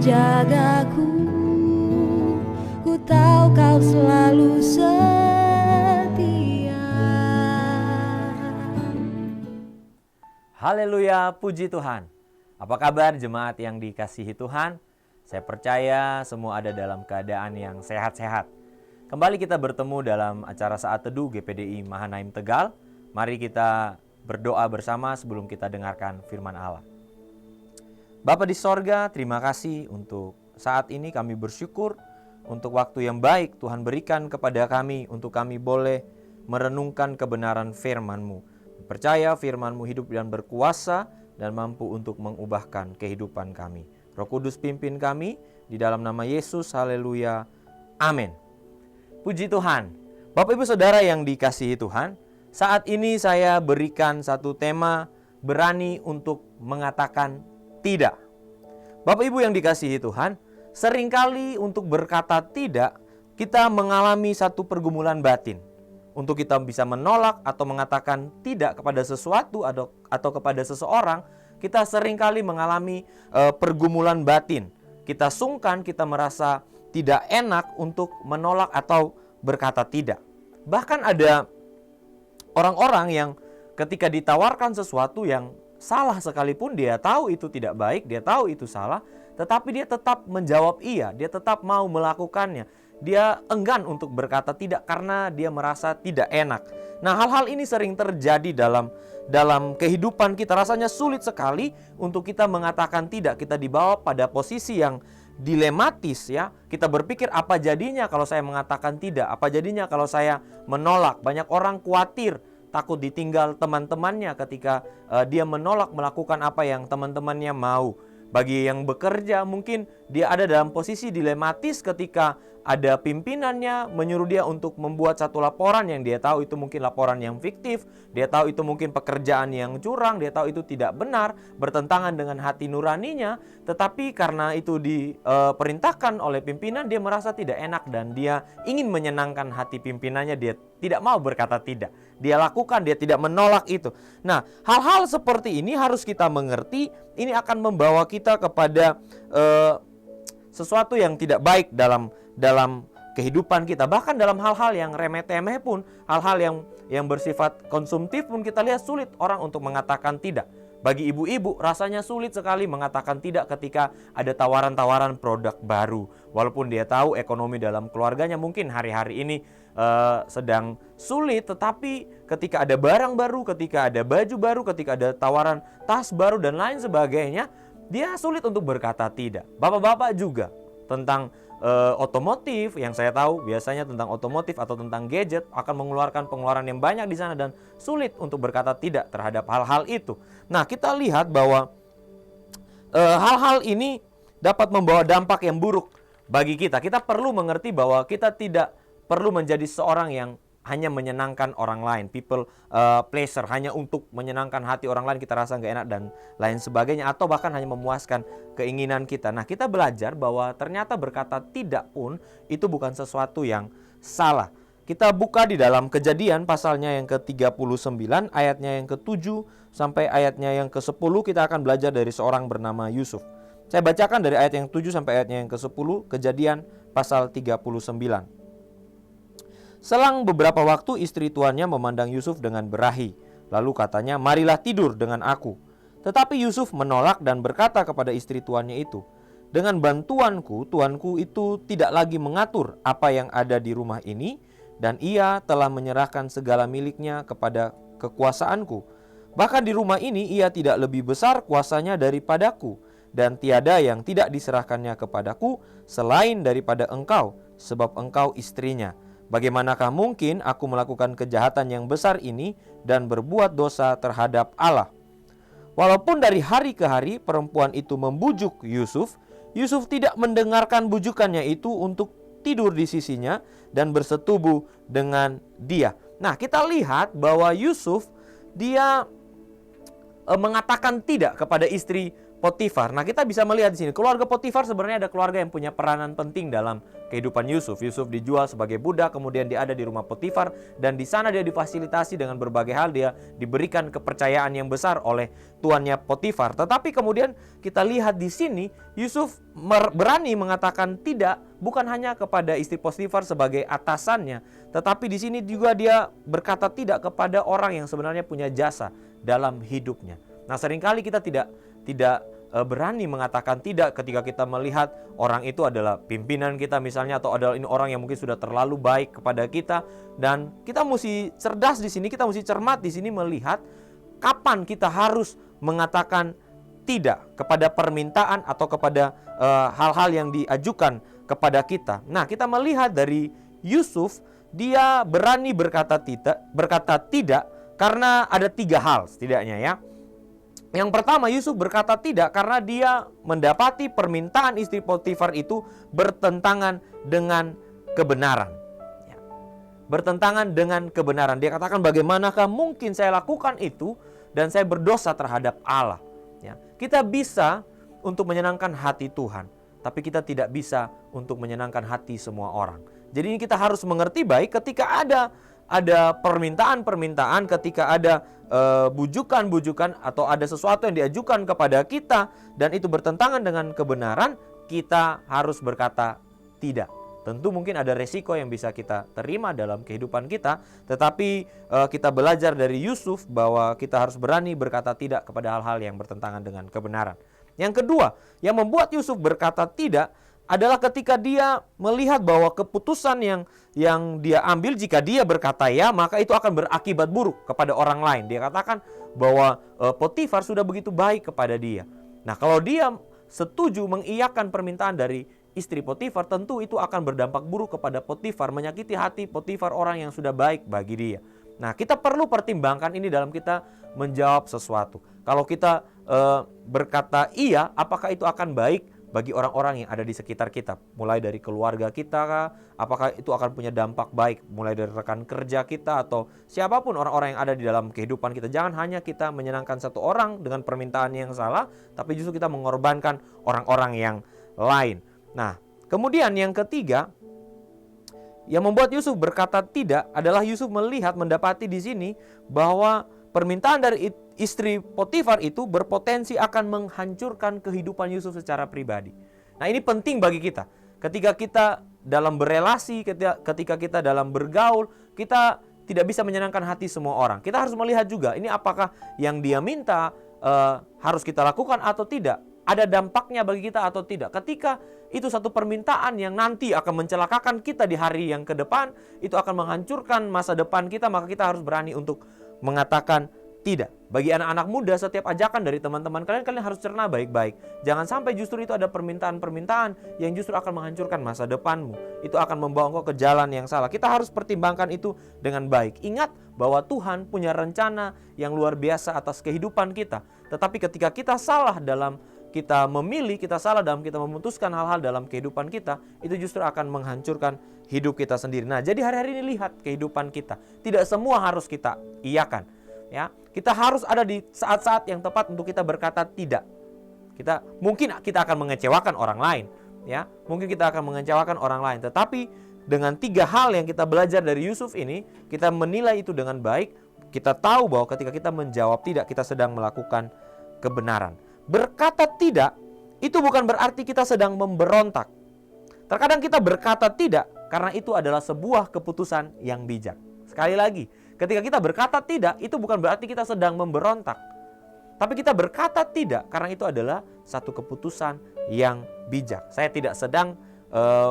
menjagaku. Ku tahu kau selalu setia. Haleluya, puji Tuhan. Apa kabar jemaat yang dikasihi Tuhan? Saya percaya semua ada dalam keadaan yang sehat-sehat. Kembali kita bertemu dalam acara Saat Teduh GPDI Mahanaim Tegal. Mari kita berdoa bersama sebelum kita dengarkan firman Allah. Bapa di sorga, terima kasih untuk saat ini kami bersyukur untuk waktu yang baik Tuhan berikan kepada kami untuk kami boleh merenungkan kebenaran firman-Mu. Percaya firman-Mu hidup dan berkuasa dan mampu untuk mengubahkan kehidupan kami. Roh Kudus pimpin kami di dalam nama Yesus. Haleluya. Amin. Puji Tuhan. Bapak Ibu Saudara yang dikasihi Tuhan, saat ini saya berikan satu tema berani untuk mengatakan tidak. Bapak Ibu yang dikasihi Tuhan, seringkali untuk berkata tidak, kita mengalami satu pergumulan batin. Untuk kita bisa menolak atau mengatakan tidak kepada sesuatu atau kepada seseorang, kita seringkali mengalami pergumulan batin. Kita sungkan, kita merasa tidak enak untuk menolak atau berkata tidak. Bahkan ada orang-orang yang ketika ditawarkan sesuatu yang salah sekalipun, dia tahu itu tidak baik, dia tahu itu salah, tetapi dia tetap menjawab iya, dia tetap mau melakukannya. Dia enggan untuk berkata tidak karena dia merasa tidak enak. Nah, hal-hal ini sering terjadi dalam kehidupan kita. Rasanya sulit sekali untuk kita mengatakan tidak. Kita dibawa pada posisi yang dilematis ya. Kita berpikir apa jadinya kalau saya mengatakan tidak? Apa jadinya kalau saya menolak? Banyak orang khawatir, takut ditinggal teman-temannya ketika dia menolak melakukan apa yang teman-temannya mau. Bagi yang bekerja mungkin dia ada dalam posisi dilematis ketika ada pimpinannya menyuruh dia untuk membuat satu laporan yang dia tahu itu mungkin laporan yang fiktif, dia tahu itu mungkin pekerjaan yang curang, dia tahu itu tidak benar, bertentangan dengan hati nuraninya, tetapi karena itu diperintahkan oleh pimpinan, dia merasa tidak enak dan dia ingin menyenangkan hati pimpinannya, dia tidak mau berkata tidak. Dia lakukan, dia tidak menolak itu. Nah, hal-hal seperti ini harus kita mengerti, ini akan membawa kita kepada sesuatu yang tidak baik dalam kehidupan kita. Bahkan dalam hal-hal yang remeh-temeh pun, hal-hal yang bersifat konsumtif pun kita lihat sulit orang untuk mengatakan tidak. Bagi ibu-ibu rasanya sulit sekali mengatakan tidak ketika ada tawaran-tawaran produk baru. Walaupun dia tahu ekonomi dalam keluarganya mungkin hari-hari ini sedang sulit, tetapi ketika ada barang baru, ketika ada baju baru, ketika ada tawaran tas baru dan lain sebagainya, dia sulit untuk berkata tidak. Bapak-bapak juga tentang otomotif yang saya tahu biasanya tentang otomotif atau tentang gadget akan mengeluarkan pengeluaran yang banyak di sana dan sulit untuk berkata tidak terhadap hal-hal itu. Nah, kita lihat bahwa hal-hal ini dapat membawa dampak yang buruk bagi kita. Kita perlu mengerti bahwa kita tidak perlu menjadi seorang yang hanya menyenangkan orang lain, people pleaser, hanya untuk menyenangkan hati orang lain, kita rasa gak enak dan lain sebagainya, atau bahkan hanya memuaskan keinginan kita. Nah, kita belajar bahwa ternyata berkata tidak pun itu bukan sesuatu yang salah. Kita buka di dalam Kejadian pasalnya yang ke-39, ayatnya yang ke-7 sampai ayatnya yang ke-10, kita akan belajar dari seorang bernama Yusuf. Saya bacakan dari ayat yang 7 sampai ayatnya yang ke-10, Kejadian pasal 39. Selang beberapa waktu istri tuannya memandang Yusuf dengan berahi. Lalu katanya, marilah tidur dengan aku. Tetapi Yusuf menolak dan berkata kepada istri tuannya itu, dengan bantuanku, tuanku itu tidak lagi mengatur apa yang ada di rumah ini, dan ia telah menyerahkan segala miliknya kepada kekuasaanku. Bahkan di rumah ini ia tidak lebih besar kuasanya daripadaku, dan tiada yang tidak diserahkannya kepadaku selain daripada engkau, sebab engkau istrinya. Bagaimanakah mungkin aku melakukan kejahatan yang besar ini dan berbuat dosa terhadap Allah? Walaupun dari hari ke hari perempuan itu membujuk Yusuf, Yusuf tidak mendengarkan bujukannya itu untuk tidur di sisinya dan bersetubuh dengan dia. Nah, kita lihat bahwa Yusuf dia mengatakan tidak kepada istri Potifar. Nah, kita bisa melihat di sini keluarga Potifar sebenarnya ada keluarga yang punya peranan penting dalam kehidupan Yusuf. Yusuf dijual sebagai budak, kemudian dia ada di rumah Potifar, dan di sana dia difasilitasi dengan berbagai hal, dia diberikan kepercayaan yang besar oleh tuannya Potifar. Tetapi kemudian kita lihat di sini Yusuf berani mengatakan tidak, bukan hanya kepada istri Potifar sebagai atasannya, tetapi di sini juga dia berkata tidak kepada orang yang sebenarnya punya jasa dalam hidupnya. Nah, seringkali kita tidak berani mengatakan tidak ketika kita melihat orang itu adalah pimpinan kita misalnya, atau adalah ini orang yang mungkin sudah terlalu baik kepada kita. Dan kita mesti cerdas di sini, kita mesti cermat di sini melihat kapan kita harus mengatakan tidak kepada permintaan atau kepada hal-hal yang diajukan kepada kita. Nah, kita melihat dari Yusuf, dia berani berkata tidak karena ada 3 hal setidaknya ya. Yang pertama, Yusuf berkata tidak karena dia mendapati permintaan istri Potifar itu bertentangan dengan kebenaran. Ya. Bertentangan dengan kebenaran. Dia katakan, bagaimanakah mungkin saya lakukan itu dan saya berdosa terhadap Allah. Ya. Kita bisa untuk menyenangkan hati Tuhan, tapi kita tidak bisa untuk menyenangkan hati semua orang. Jadi ini kita harus mengerti baik ketika ada permintaan-permintaan, ketika ada bujukan-bujukan atau ada sesuatu yang diajukan kepada kita dan itu bertentangan dengan kebenaran, kita harus berkata tidak. Tentu mungkin ada resiko yang bisa kita terima dalam kehidupan kita, tetapi kita belajar dari Yusuf bahwa kita harus berani berkata tidak kepada hal-hal yang bertentangan dengan kebenaran. Yang kedua, yang membuat Yusuf berkata tidak adalah ketika dia melihat bahwa keputusan yang dia ambil, jika dia berkata ya, maka itu akan berakibat buruk kepada orang lain. Dia katakan bahwa Potifar sudah begitu baik kepada dia. Nah, kalau dia setuju mengiyakan permintaan dari istri Potifar, tentu itu akan berdampak buruk kepada Potifar, menyakiti hati Potifar, orang yang sudah baik bagi dia. Nah, kita perlu pertimbangkan ini dalam kita menjawab sesuatu. Kalau kita berkata iya, apakah itu akan baik bagi orang-orang yang ada di sekitar kita, mulai dari keluarga kita, apakah itu akan punya dampak baik mulai dari rekan kerja kita atau siapapun orang-orang yang ada di dalam kehidupan kita. Jangan hanya kita menyenangkan satu orang dengan permintaan yang salah, tapi justru kita mengorbankan orang-orang yang lain. Nah, kemudian yang ketiga yang membuat Yusuf berkata tidak adalah Yusuf mendapati di sini bahwa permintaan dari istri Potifar itu berpotensi akan menghancurkan kehidupan Yusuf secara pribadi. Nah, ini penting bagi kita. Ketika kita dalam berelasi, ketika kita dalam bergaul, kita tidak bisa menyenangkan hati semua orang. Kita harus melihat juga ini apakah yang dia minta harus kita lakukan atau tidak. Ada dampaknya bagi kita atau tidak. Ketika itu satu permintaan yang nanti akan mencelakakan kita di hari yang ke depan, itu akan menghancurkan masa depan kita, maka kita harus berani untuk mengatakan tidak. Bagi anak-anak muda, setiap ajakan dari teman-teman kalian harus cerna baik-baik. Jangan sampai justru itu ada permintaan-permintaan yang justru akan menghancurkan masa depanmu. Itu akan membawa engkau ke jalan yang salah. Kita harus pertimbangkan itu dengan baik. Ingat bahwa Tuhan punya rencana yang luar biasa atas kehidupan kita. Tetapi ketika kita salah dalam kita memilih, kita salah dalam kita memutuskan hal-hal dalam kehidupan kita, itu justru akan menghancurkan hidup kita sendiri. Nah, jadi hari-hari ini lihat kehidupan kita. Tidak semua harus kita iyakan. Ya, kita harus ada di saat-saat yang tepat untuk kita berkata tidak. Mungkin kita akan mengecewakan orang lain, ya. Mungkin kita akan mengecewakan orang lain, tetapi dengan 3 hal yang kita belajar dari Yusuf ini, kita menilai itu dengan baik. Kita tahu bahwa ketika kita menjawab tidak, kita sedang melakukan kebenaran. Berkata tidak itu bukan berarti kita sedang memberontak. Terkadang kita berkata tidak karena itu adalah sebuah keputusan yang bijak. Sekali lagi, ketika kita berkata tidak, itu bukan berarti kita sedang memberontak. Tapi kita berkata tidak karena itu adalah satu keputusan yang bijak. Saya tidak sedang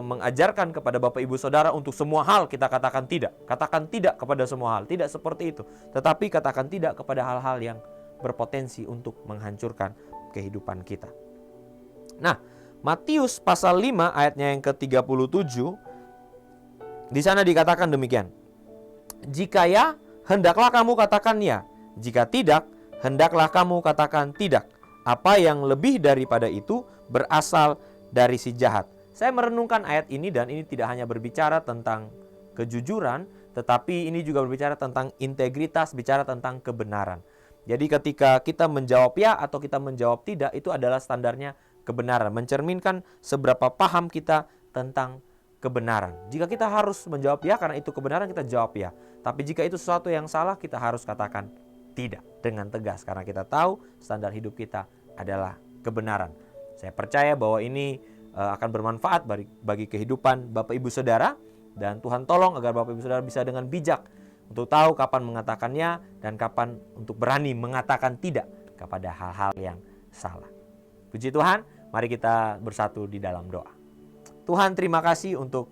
mengajarkan kepada Bapak Ibu Saudara untuk semua hal kita katakan tidak. Katakan tidak kepada semua hal, tidak seperti itu. Tetapi katakan tidak kepada hal-hal yang berpotensi untuk menghancurkan kehidupan kita. Nah, Matius pasal 5 ayatnya yang ke-37, di sana dikatakan demikian. Jika ya, hendaklah kamu katakan ya. Jika tidak, hendaklah kamu katakan tidak. Apa yang lebih daripada itu berasal dari si jahat. Saya merenungkan ayat ini dan ini tidak hanya berbicara tentang kejujuran, tetapi ini juga berbicara tentang integritas, bicara tentang kebenaran. Jadi ketika kita menjawab ya atau kita menjawab tidak, itu adalah standarnya kebenaran. Mencerminkan seberapa paham kita tentang kebenaran. Jika kita harus menjawab ya karena itu kebenaran, kita jawab ya. Tapi jika itu sesuatu yang salah, kita harus katakan tidak dengan tegas. Karena kita tahu standar hidup kita adalah kebenaran. Saya percaya bahwa ini akan bermanfaat bagi kehidupan Bapak Ibu Saudara. Dan Tuhan tolong agar Bapak Ibu Saudara bisa dengan bijak untuk tahu kapan mengatakannya dan kapan untuk berani mengatakan tidak kepada hal-hal yang salah. Puji Tuhan, mari kita bersatu di dalam doa. Tuhan, terima kasih untuk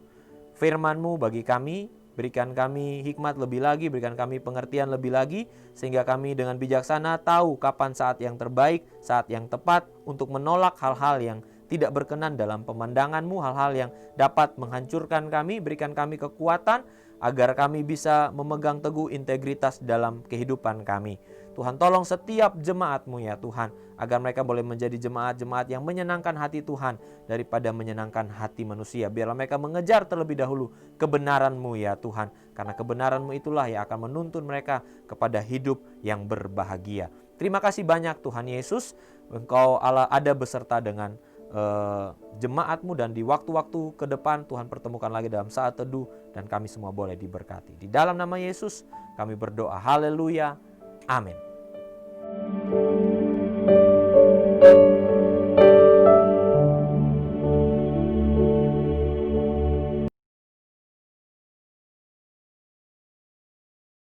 firman-Mu bagi kami. Berikan kami hikmat lebih lagi, berikan kami pengertian lebih lagi, sehingga kami dengan bijaksana tahu kapan saat yang terbaik, saat yang tepat untuk menolak hal-hal yang tidak berkenan dalam pemandangan-Mu, hal-hal yang dapat menghancurkan kami. Berikan kami kekuatan agar kami bisa memegang teguh integritas dalam kehidupan kami. Tuhan, tolong setiap jemaat-Mu ya Tuhan, agar mereka boleh menjadi jemaat-jemaat yang menyenangkan hati Tuhan daripada menyenangkan hati manusia. Biarlah mereka mengejar terlebih dahulu kebenaran-Mu ya Tuhan, karena kebenaran-Mu itulah yang akan menuntun mereka kepada hidup yang berbahagia. Terima kasih banyak Tuhan Yesus, Engkau Allah ada beserta dengan jemaat-Mu, dan di waktu-waktu ke depan Tuhan pertemukan lagi dalam saat teduh, dan kami semua boleh diberkati. Di dalam nama Yesus kami berdoa, haleluya, amin.